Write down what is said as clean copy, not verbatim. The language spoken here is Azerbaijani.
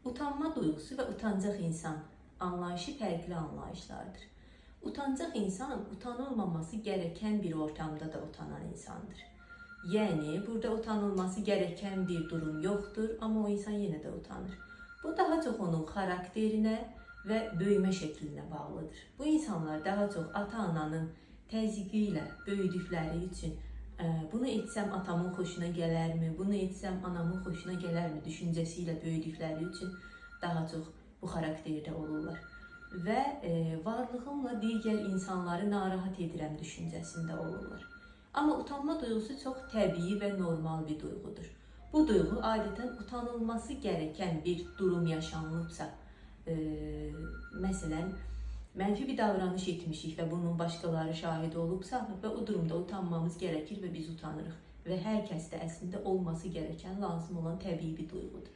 Utanma duyğusu və utancaq insan anlayışı fərqli anlayışlardır. Utancaq insan utanılmaması gereken bir ortamda da utanan insandır. Yəni, burada utanılması gereken bir durum yoktur, ama o insan yine de utanır. Bu daha çok onun xarakterinə və böyümə şəklinə bağlıdır. Bu insanlar daha çok ata-ananın təzyiqi ilə böyüdükləri üçün bunu etsəm atamın xoşuna gələrmi, bunu etsəm anamın xoşuna gələrmi düşüncəsiyle böyüdükləri üçün daha çox bu xarakterdə olurlar. Və varlığımla digər insanları narahat edirəm düşüncəsində olurlar. Amma utanma duyğusu çox təbii və normal bir duyğudur. Bu duyğu adətən utanılması gereken bir durum yaşanılıbsa, məsələn, mənfi bir davranış etmişik və bunun başqaları şahid olubsa və o durumda utanmamız gerekir və biz utanırıq. Və hər kəsdə əslində olması gereken, lazım olan təbii bir duyğudur.